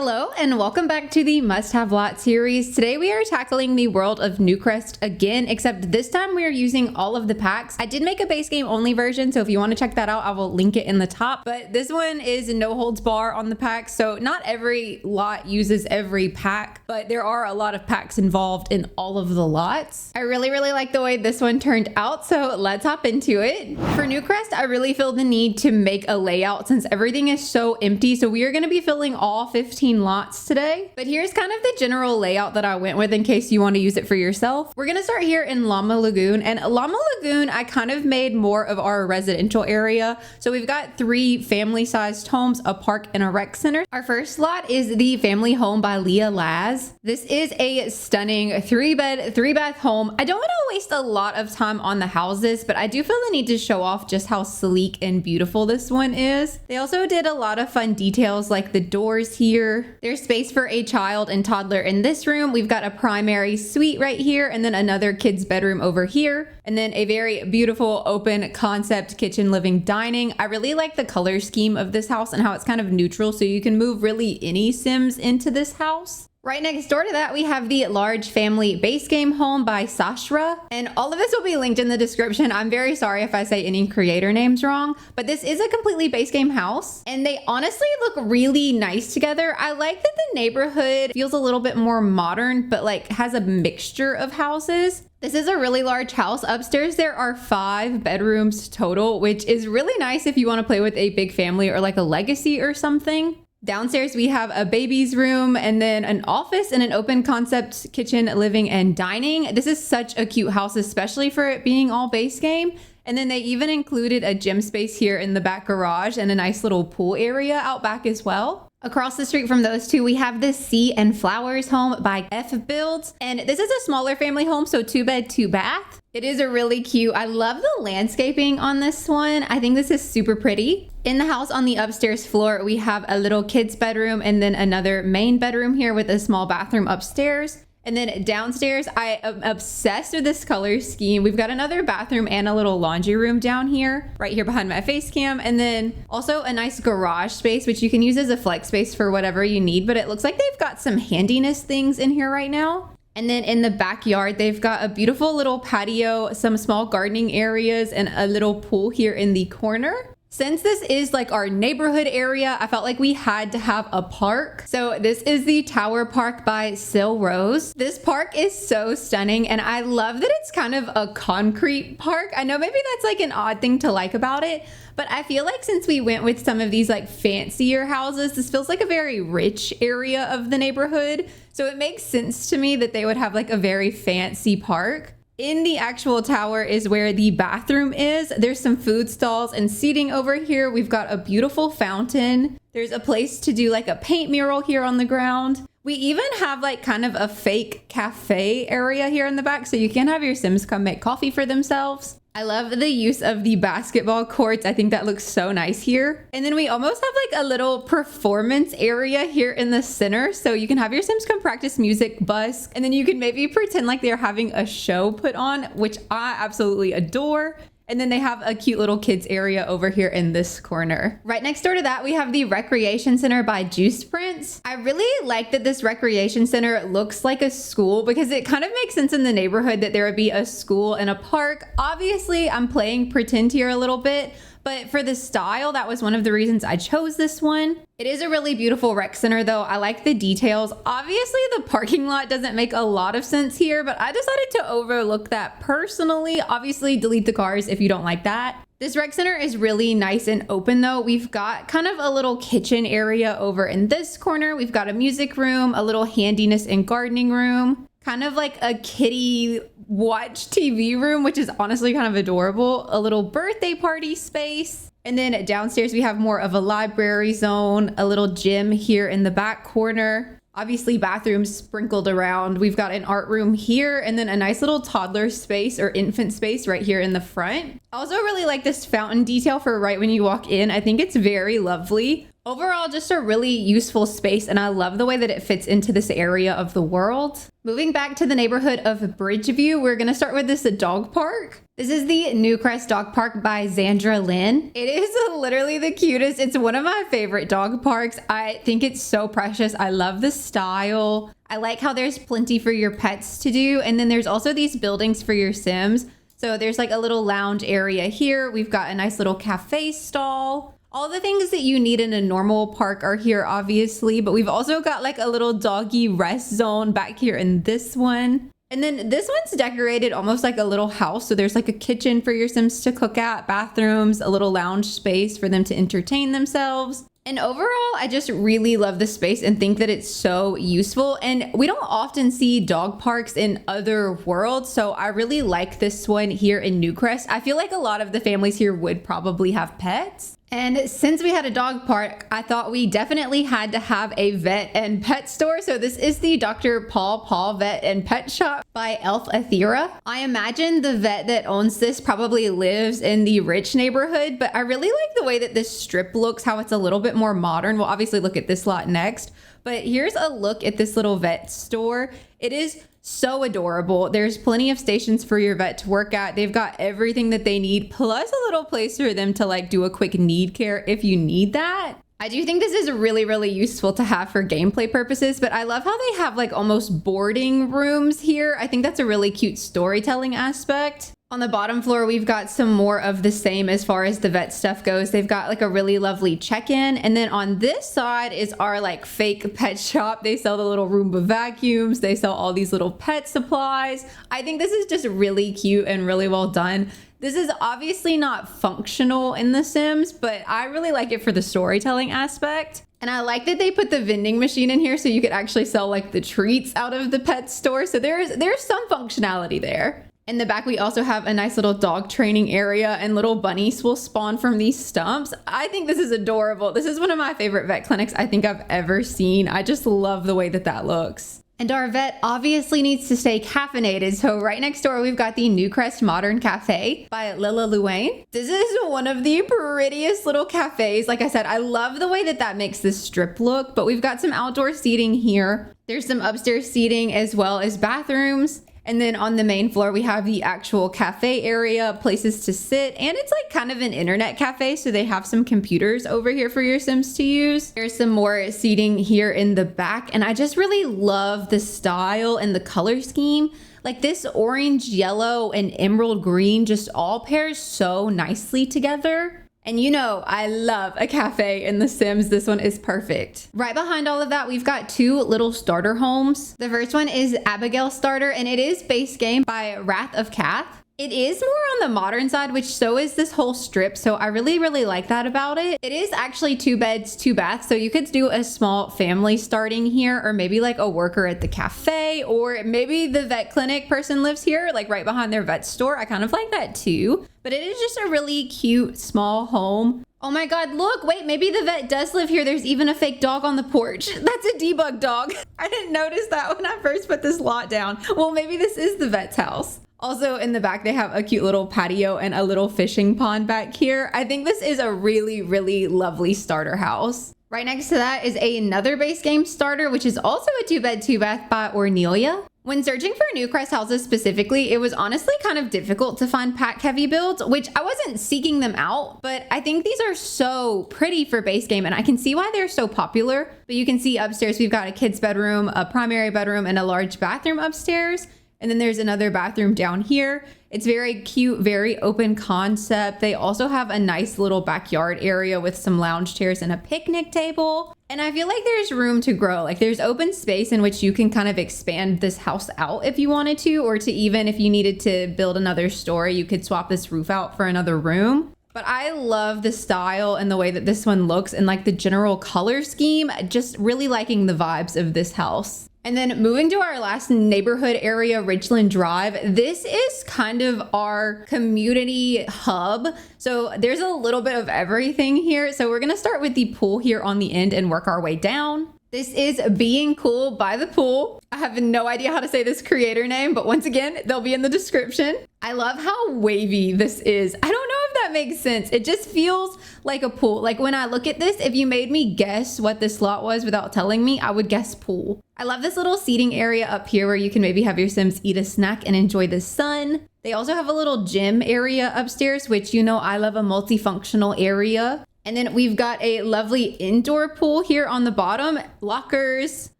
Hello and welcome back to the Must Have Lot series. Today we are tackling the world of Newcrest again, except this time we are using all of the packs. I did make a base game only version, so if you want to check that out, I will link it in the top. But this one is no holds bar on the packs, so not every lot uses every pack, but there are a lot of packs involved in all of the lots. I really like the way this one turned out, so let's hop into it. For Newcrest, I really feel the need to make a layout since everything is so empty, so we are going to be filling all 15 lots today. But here's kind of the general layout that I went with in case you want to use it for yourself. We're going to start here in Llama Lagoon, and Llama Lagoon I kind of made more of our residential area. So we've got 3 family-sized homes, a park, and a rec center. Our first lot is the family home by leahlaz. This is a stunning 3-bed, 3-bath home. I don't want to waste a lot of time on the houses, but I do feel the need to show off just how sleek and beautiful this one is. They also did a lot of fun details like the doors here. There's space for a child and toddler in this room. We've got a primary suite right here and then another kid's bedroom over here. And then a very beautiful open concept kitchen, living, dining. I really like the color scheme of this house and how it's kind of neutral, so you can move really any Sims into this house. Right next door to that, we have the large family Basegame home by Sashra. And all of this will be linked in the description. I'm very sorry if I say any creator names wrong, but this is a completely Basegame house. And they honestly look really nice together. I like that the neighborhood feels a little bit more modern, but like has a mixture of houses. This is a really large house. Upstairs, there are 5 bedrooms total, which is really nice if you want to play with a big family or like a legacy or something. Downstairs, we have a baby's room and then an office and an open concept kitchen, living, and dining. This is such a cute house, especially for it being all base game. And then they even included a gym space here in the back garage and a nice little pool area out back as well. Across the street from those two, we have the Sea and Flowers home by Fbuilds. And this is a smaller family home, so 2-bed, 2-bath. It is a really cute. I love the landscaping on this one. I think this is super pretty. In the house on the upstairs floor, we have a little kid's bedroom and then another main bedroom here with a small bathroom upstairs. And then downstairs, I am obsessed with this color scheme. We've got another bathroom and a little laundry room down here, right here behind my face cam. And then also a nice garage space, which you can use as a flex space for whatever you need. But it looks like they've got some handiness things in here right now. And then in the backyard, they've got a beautiful little patio, some small gardening areas, and a little pool here in the corner. Since this is like our neighborhood area, I felt like we had to have a park. So this is the Tower Park by silrosse. This park is so stunning, and I love that it's kind of a concrete park. I know maybe that's like an odd thing to like about it, but I feel like since we went with some of these like fancier houses, this feels like a very rich area of the neighborhood. So it makes sense to me that they would have like a very fancy park. In the actual tower is where the bathroom is. There's some food stalls and seating over here. We've got a beautiful fountain. There's a place to do like a paint mural here on the ground. We even have like kind of a fake cafe area here in the back, so you can have your Sims come make coffee for themselves. I love the use of the basketball courts. I think that looks so nice here. And then we almost have like a little performance area here in the center. So you can have your Sims come practice music, busk, and then you can maybe pretend like they're having a show put on, which I absolutely adore. And then they have a cute little kids area over here in this corner. Right next door to that, we have the Recreation Center by juiceprince. I really like that this recreation center looks like a school because it kind of makes sense in the neighborhood that there would be a school and a park. Obviously, I'm playing pretend here a little bit, but for the style, that was one of the reasons I chose this one. It is a really beautiful rec center though. I like the details. Obviously, the parking lot doesn't make a lot of sense here, but I decided to overlook that personally. Obviously, delete the cars if you don't like that. This rec center is really nice and open though. We've got kind of a little kitchen area over in this corner. We've got a music room, a little handiness and gardening room, kind of like a kiddie watch TV room, which is honestly kind of adorable. A little birthday party space. And then downstairs, we have more of a library zone, a little gym here in the back corner. Obviously, bathrooms sprinkled around. We've got an art room here and then a nice little toddler space or infant space right here in the front. I also really like this fountain detail for right when you walk in. I think it's very lovely. Overall, just a really useful space, and I love the way that it fits into this area of the world. Moving back to the neighborhood of Bridgeview, we're gonna start with this dog park. This is the Newcrest Dog Park by XandralynnYT. It is literally the cutest. It's one of my favorite dog parks. I think it's so precious. I love the style. I like how there's plenty for your pets to do. And then there's also these buildings for your Sims. So there's like a little lounge area here. We've got a nice little cafe stall. All the things that you need in a normal park are here, obviously, but we've also got like a little doggy rest zone back here in this one. And then this one's decorated almost like a little house. So there's like a kitchen for your Sims to cook at, bathrooms, a little lounge space for them to entertain themselves. And overall, I just really love the space and think that it's so useful. And we don't often see dog parks in other worlds. So I really like this one here in Newcrest. I feel like a lot of the families here would probably have pets. And since we had a dog park, I thought we definitely had to have a vet and pet store. So this is the Dr. Paw Paw Vet and Pet Shop by elfathiera. I imagine the vet that owns this probably lives in the rich neighborhood, but I really like the way that this strip looks, how it's a little bit more modern. We'll obviously look at this lot next, but here's a look at this little vet store. It is so adorable. There's plenty of stations for your vet to work at. They've got everything that they need, plus a little place for them to like do a quick need care if you need that. I do think this is really, really useful to have for gameplay purposes, but I love how they have like almost boarding rooms here. I think that's a really cute storytelling aspect. On the bottom floor, we've got some more of the same as far as the vet stuff goes. They've got like a really lovely check-in. And then on this side is our like fake pet shop. They sell the little Roomba vacuums. They sell all these little pet supplies. I think this is just really cute and really well done. This is obviously not functional in The Sims, but I really like it for the storytelling aspect. And I like that they put the vending machine in here so you could actually sell like the treats out of the pet store. So there's some functionality there. In the back, we also have a nice little dog training area, and little bunnies will spawn from these stumps. I think this is adorable. This is one of my favorite vet clinics I think I've ever seen. I just love the way that that looks. And our vet obviously needs to stay caffeinated. So right next door, we've got the Newcrest Modern Cafe by Llama. This is one of the prettiest little cafes. Like I said, I love the way that that makes this strip look, but we've got some outdoor seating here. There's some upstairs seating as well as bathrooms. And then on the main floor, we have the actual cafe area, places to sit, and it's like kind of an internet cafe. So they have some computers over here for your Sims to use. There's some more seating here in the back. And I just really love the style and the color scheme. Like this orange, yellow, and emerald green just all pairs so nicely together. And you know, I love a cafe in The Sims. This one is perfect. Right behind all of that, we've got two little starter homes. The first one is Abigail Starter, and it is Basegame by wrathofcath. It is more on the modern side, which so is this whole strip. So I really, really like that about it. It is actually 2 beds, 2 baths. So you could do a small family starting here, or maybe like a worker at the cafe, or maybe the vet clinic person lives here, like right behind their vet store. I kind of like that too. But it is just a really cute small home. Oh my God, look, wait, maybe the vet does live here. There's even a fake dog on the porch. That's a debug dog. I didn't notice that when I first put this lot down. Well, maybe this is the vet's house. Also in the back, they have a cute little patio and a little fishing pond back here. I think this is a really, really lovely starter house. Right next to that is another Basegame starter, which is also a 2 bed, 2 bath by Ornilia. When searching for Newcrest houses specifically, it was honestly kind of difficult to find pack heavy builds, which I wasn't seeking them out, but I think these are so pretty for Basegame, and I can see why they're so popular. But you can see upstairs, we've got a kid's bedroom, a primary bedroom, and a large bathroom upstairs. And then there's another bathroom down here. It's very cute, very open concept. They also have a nice little backyard area with some lounge chairs and a picnic table. And I feel like there's room to grow. Like there's open space in which you can kind of expand this house out if you wanted to, or to even if you needed to build another story, you could swap this roof out for another room. But I love the style and the way that this one looks and like the general color scheme, just really liking the vibes of this house. And then moving to our last neighborhood area, Richland Drive, this is kind of our community hub. So there's a little bit of everything here. So we're gonna start with the pool here on the end and work our way down. This is Being Cool by the Pool. I have no idea how to say this creator name, but once again, they'll be in the description. I love how wavy this is. I don't know if that makes sense. It just feels like a pool. Like when I look at this, if you made me guess what this lot was without telling me, I would guess pool. I love this little seating area up here where you can maybe have your Sims eat a snack and enjoy the sun. They also have a little gym area upstairs, which you know I love a multifunctional area. And then we've got a lovely indoor pool here on the bottom, lockers,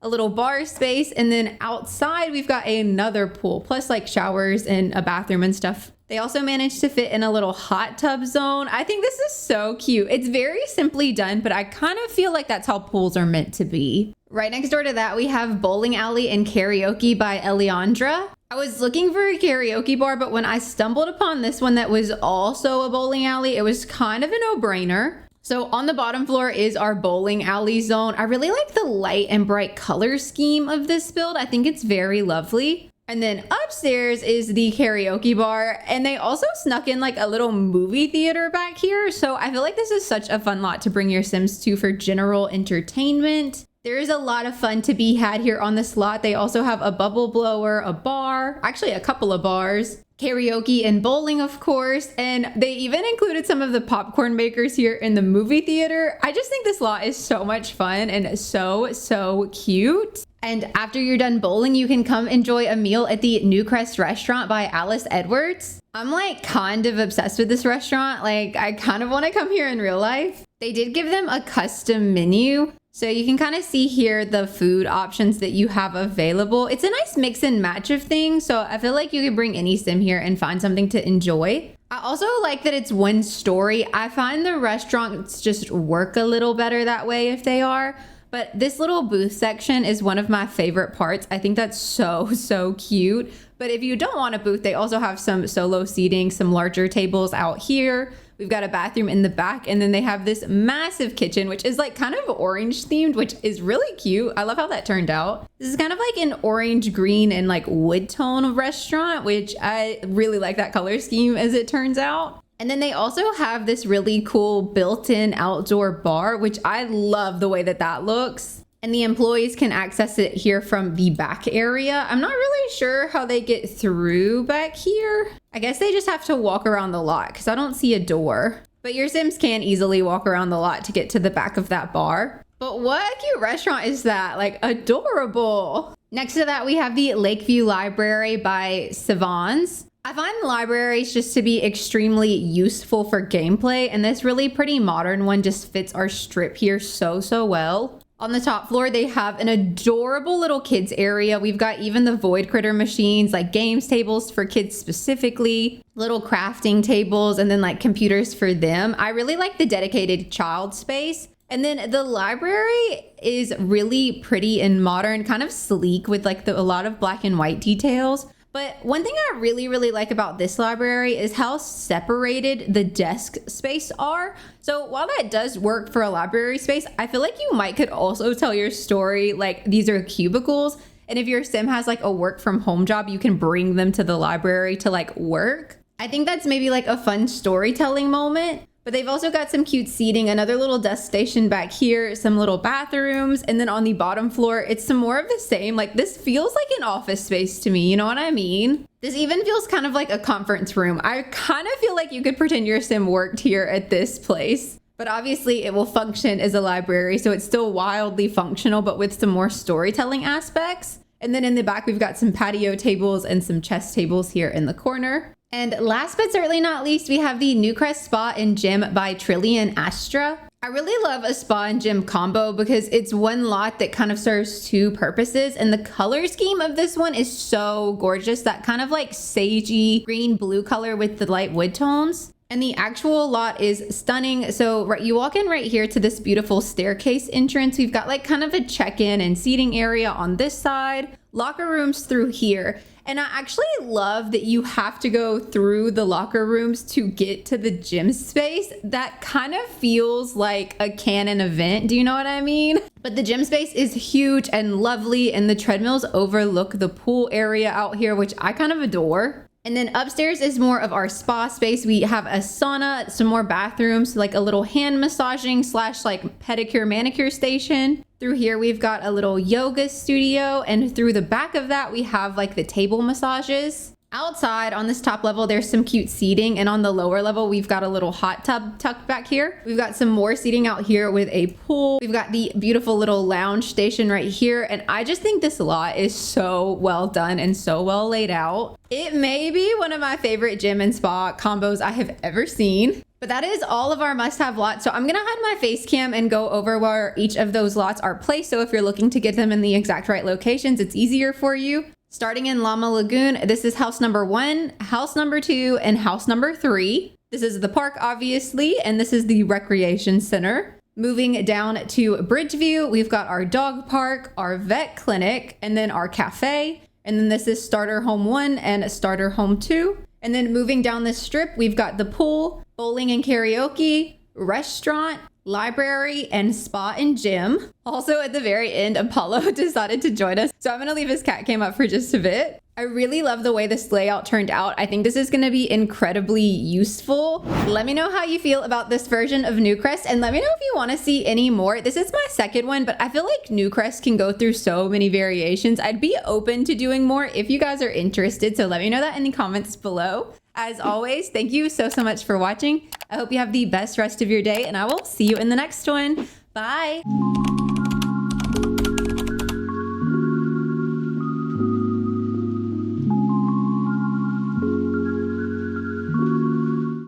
a little bar space, and then outside we've got another pool, plus like showers and a bathroom and stuff. They also managed to fit in a little hot tub zone. I think this is so cute. It's very simply done, but I kind of feel like that's how pools are meant to be. Right next door to that, we have bowling alley and karaoke by Elliandra. I was looking for a karaoke bar, but when I stumbled upon this one that was also a bowling alley, it was kind of a no-brainer. So on the bottom floor is our bowling alley zone. I really like the light and bright color scheme of this build. I think it's very lovely. And then upstairs is the karaoke bar, and they also snuck in like a little movie theater back here. So I feel like this is such a fun lot to bring your Sims to for general entertainment. There is a lot of fun to be had here on this lot. They also have a bubble blower, a bar, actually a couple of bars, karaoke and bowling, of course. And they even included some of the popcorn makers here in the movie theater. I just think this lot is so much fun and so cute. And after you're done bowling, you can come enjoy a meal at the Newcrest restaurant by Alice Edwards. I'm like kind of obsessed with this restaurant. Like I kind of want to come here in real life. They did give them a custom menu. So you can kind of see here the food options that you have available. It's a nice mix and match of things. So I feel like you could bring any Sim here and find something to enjoy. I also like that it's one story. I find the restaurants just work a little better that way if they are. But this little booth section is one of my favorite parts. I think that's so cute. But if you don't want a booth, they also have some solo seating, some larger tables out here. We've got a bathroom in the back, and then they have this massive kitchen, which is like kind of orange themed, which is really cute. I love how that turned out. This is kind of like an orange, green, and like wood tone restaurant, which I really like that color scheme as it turns out. And then they also have this really cool built-in outdoor bar, which I love the way that that looks. And the employees can access it here from the back area. I'm not really sure how they get through back here. I guess they just have to walk around the lot because I don't see a door. But your Sims can easily walk around the lot to get to the back of that bar. But what a cute restaurant is that? Like adorable. Next to that, we have the Lakeview Library by Savans. I find libraries just to be extremely useful for gameplay, and this really pretty modern one just fits our strip here so well. On the top floor, they have an adorable little kids area. We've got even the void critter machines, like games tables for kids specifically, little crafting tables, and then like computers for them. I really like the dedicated child space. And then the library is really pretty and modern, kind of sleek with like a lot of black and white details. But one thing I really like about this library is how separated the desk space are. So while that does work for a library space, I feel like you could also tell your story like these are cubicles. And if your Sim has like a work from home job, you can bring them to the library to like work. I think that's maybe like a fun storytelling moment. But they've also got some cute seating, another little desk station back here, some little bathrooms, and then on the bottom floor, it's some more of the same. Like this feels like an office space to me, you know what I mean? This even feels kind of like a conference room. I kind of feel like you could pretend your Sim worked here at this place. But obviously it will function as a library, so it's still wildly functional, but with some more storytelling aspects. And then in the back, we've got some patio tables and some chess tables here in the corner. And last but certainly not least, we have the Newcrest Spa and Gym by Trillian Astra. I really love a spa and gym combo because it's one lot that kind of serves two purposes. And the color scheme of this one is so gorgeous. That kind of like sagey green blue color with the light wood tones. And the actual lot is stunning. So you walk in right here to this beautiful staircase entrance. We've got like kind of a check-in and seating area on this side, locker rooms through here. And I actually love that you have to go through the locker rooms to get to the gym space. That kind of feels like a canon event. Do you know what I mean? But the gym space is huge and lovely, and the treadmills overlook the pool area out here, which I kind of adore. And then upstairs is more of our spa space. We have a sauna, some more bathrooms, like a little hand massaging / like pedicure manicure station. Through here, we've got a little yoga studio. And through the back of that, we have like the table massages. Outside on this top level, there's some cute seating, and on the lower level, we've got a little hot tub tucked back here. We've got some more seating out here with a pool. We've got the beautiful little lounge station right here, and I just think this lot is so well done and so well laid out. It may be one of my favorite gym and spa combos I have ever seen. But that is all of our must-have lots. So I'm gonna hide my face cam and go over where each of those lots are placed. So if you're looking to get them in the exact right locations, it's easier for you. Starting in Llama Lagoon, this is house number 1, house number 2, and house number 3. This is the park, obviously, and this is the recreation center. Moving down to Bridgeview, we've got our dog park, our vet clinic, and then our cafe. And then this is starter home 1 and starter home 2. And then moving down this strip, we've got the pool, bowling and karaoke, restaurant, library, and spa and gym. Also at the very end, Apollo decided to join us. So I'm gonna leave his cat cam up for just a bit. I really love the way this layout turned out. I think this is gonna be incredibly useful. Let me know how you feel about this version of Newcrest, and let me know if you wanna see any more. This is my second one, but I feel like Newcrest can go through so many variations. I'd be open to doing more if you guys are interested, so let me know that in the comments below. As always, thank you so much for watching. I hope you have the best rest of your day, and I will see you in the next one. Bye.